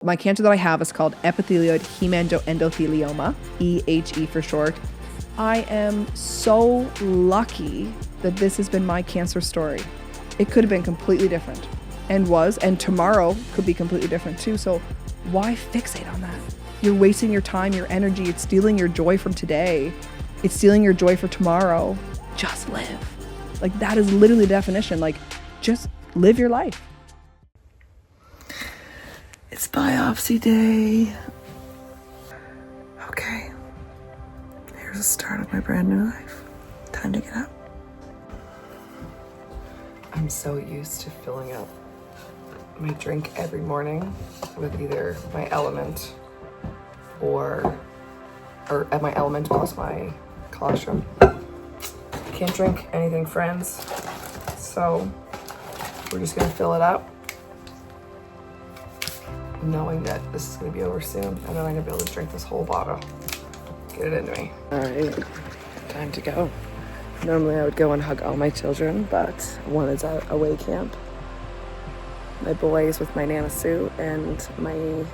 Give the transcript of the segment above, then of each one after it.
My cancer that I have is called epithelioid hemangioendothelioma, EHE for short. I am so lucky that this has been my cancer story. It could have been completely different, and was, and tomorrow could be completely different too. So why fixate on that? You're wasting your time, your energy. It's stealing your joy from today. It's stealing your joy for tomorrow. Just live. Like, that is literally the definition. Like, just live your life. It's biopsy day. Okay. Here's the start of my brand new life. Time to get up. I'm so used to filling up my drink every morning with either my LMNT or at my LMNT plus my colostrum. Can't drink anything, friends. So we're just gonna fill it up, knowing that this is gonna be over soon, and then I'm gonna be able to drink this whole bottle. Get it into me. All right, time to go. Normally I would go and hug all my children, but one is at away camp. My boy is with my Nana Sue, and my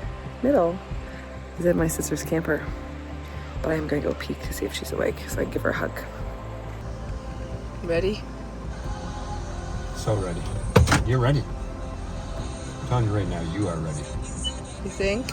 middle is at my sister's camper. But I am gonna go peek to see if she's awake so I can give her a hug. Ready? So ready. You're ready. I'm telling you right now, you are ready. You think?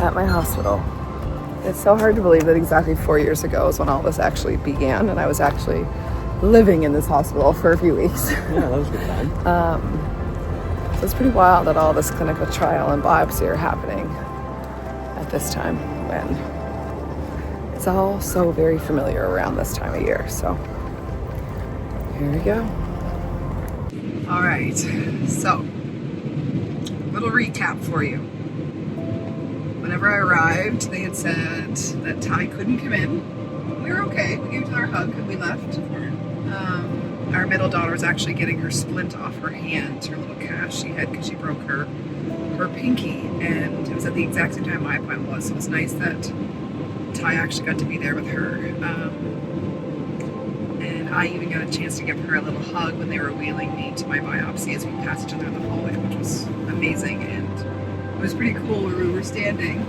At my hospital. It's so hard to believe that exactly 4 years ago is when all this actually began, and I was actually living in this hospital for a few weeks. Yeah, that was a good time. So it's pretty wild that all this clinical trial and biopsy are happening at this time when it's all so very familiar around this time of year. So here we go. All right, so little recap for you. Whenever I arrived, they had said that Ty couldn't come in. We were okay. We gave each other a hug and we left. Our middle daughter was actually getting her splint off her hand, her little cast she had because she broke her pinky, and it was at the exact same time my appointment was. So it was nice that Ty actually got to be there with her. And I even got a chance to give her a little hug when they were wheeling me to my biopsy as we passed each other in the hallway, which was amazing. And it was pretty cool where we were standing.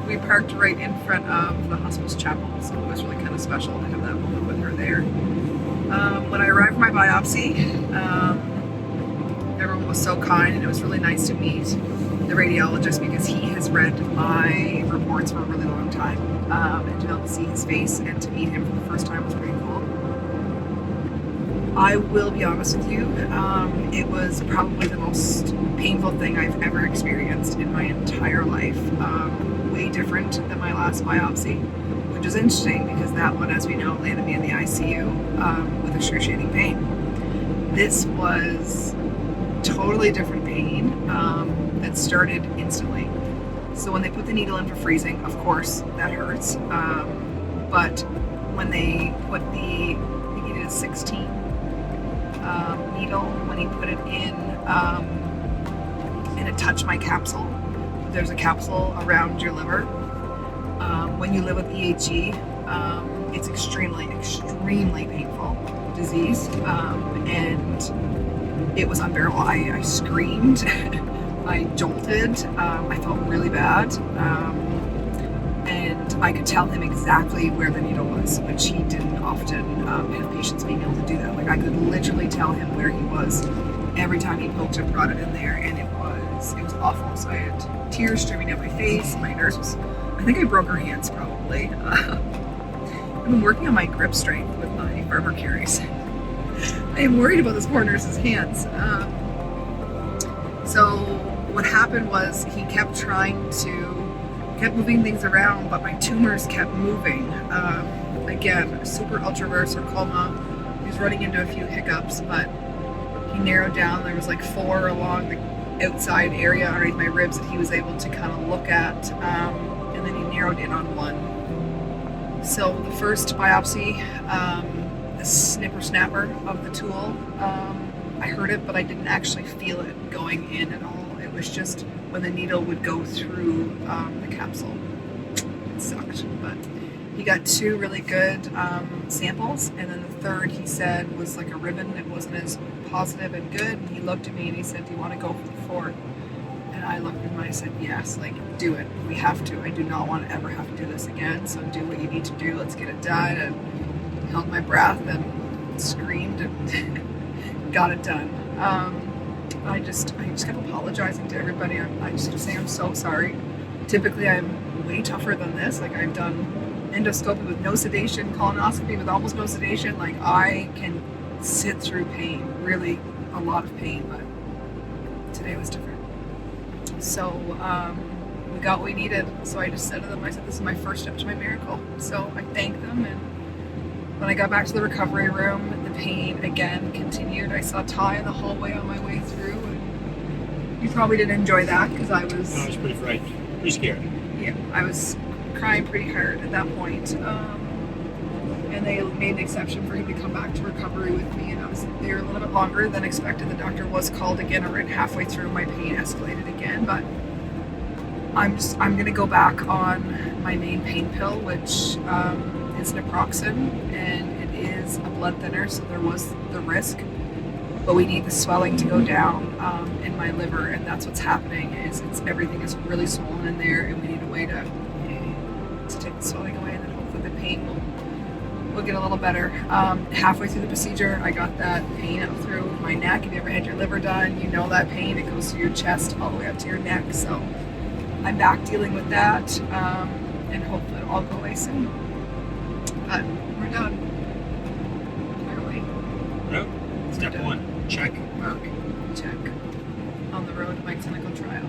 We parked right in front of the hospice chapel, so it was really kind of special to have that moment with her there. When I arrived for my biopsy, everyone was so kind, and it was really nice to meet the radiologist because he has read my reports for a really long time, and to be able to see his face and to meet him for the first time was pretty cool. I will be honest with you, it was probably the most painful thing I've ever experienced in my entire life. Way different than my last biopsy, which is interesting because that one, as we know, landed me in the ICU with excruciating pain. This was totally different pain that started instantly. So when they put the needle in for freezing, of course, that hurts. But when they put the, I think it is 16 needle, when he put it in, and it touched my capsule. There's a capsule around your liver. When you live with EHE, it's extremely, extremely painful disease, and it was unbearable. I screamed, I jolted, I felt really bad, and I could tell him exactly where the needle was, which he didn't often have patients being able to do that. Like, I could literally tell him where he was every time he poked and prodded in there, and it was awful. So I had tears streaming down my face. My nurse was, I think I broke her hands probably. I've been working on my grip strength with my barber carries. I am worried about this poor nurse's hands. So what happened was he kept kept moving things around, but my tumors kept moving. Again, super ultra-rare sarcoma. He was running into a few hiccups, but he narrowed down. There was like 4 along the outside area underneath my ribs that he was able to kind of look at. And and then he narrowed in on one. So the first biopsy, the snipper snapper of the tool, I heard it, but I didn't actually feel it going in at all. It was just when the needle would go through the capsule. It sucked, but he got 2 really good samples, and then the third, he said, was like a ribbon. It wasn't as positive and good. And he looked at me and he said, "Do you want to go for the 4th?" And I looked at him and I said, "Yes, like, do it. We have to. I do not want to ever have to do this again. So do what you need to do. Let's get it done." And held my breath and screamed and got it done. I just kept apologizing to everybody. I just kept saying, "I'm so sorry." Typically, I'm way tougher than this. Like, I've done endoscopy with no sedation, colonoscopy with almost no sedation. Like, I can sit through pain, really a lot of pain, but today was different. So we got what we needed. So I just said to them, I said, "This is my first step to my miracle." So I thanked them, and when I got back to the recovery room, the pain again continued. I saw Ty in the hallway on my way through, and you probably didn't enjoy that because I was... I was pretty frightened, pretty scared. Yeah, I was crying pretty hard at that point. And they made an exception for him to come back to recovery with me, and I was there a little bit longer than expected. The doctor was called again around halfway through. My pain escalated again, but I'm going to go back on my main pain pill, which is naproxen, and it is a blood thinner, so there was the risk, but we need the swelling to go down in my liver, and that's what's happening. Is everything is really swollen in there, and we need a way to take the swelling away, and then hopefully the pain will get a little better. Halfway through the procedure, I got that pain up through my neck. If you ever had your liver done, you know that pain. It goes through your chest all the way up to your neck. So I'm back dealing with that, and hopefully it'll all go away soon. But we're done. Clearly. Yep. Step 1, check. Check. On the road to my clinical trial.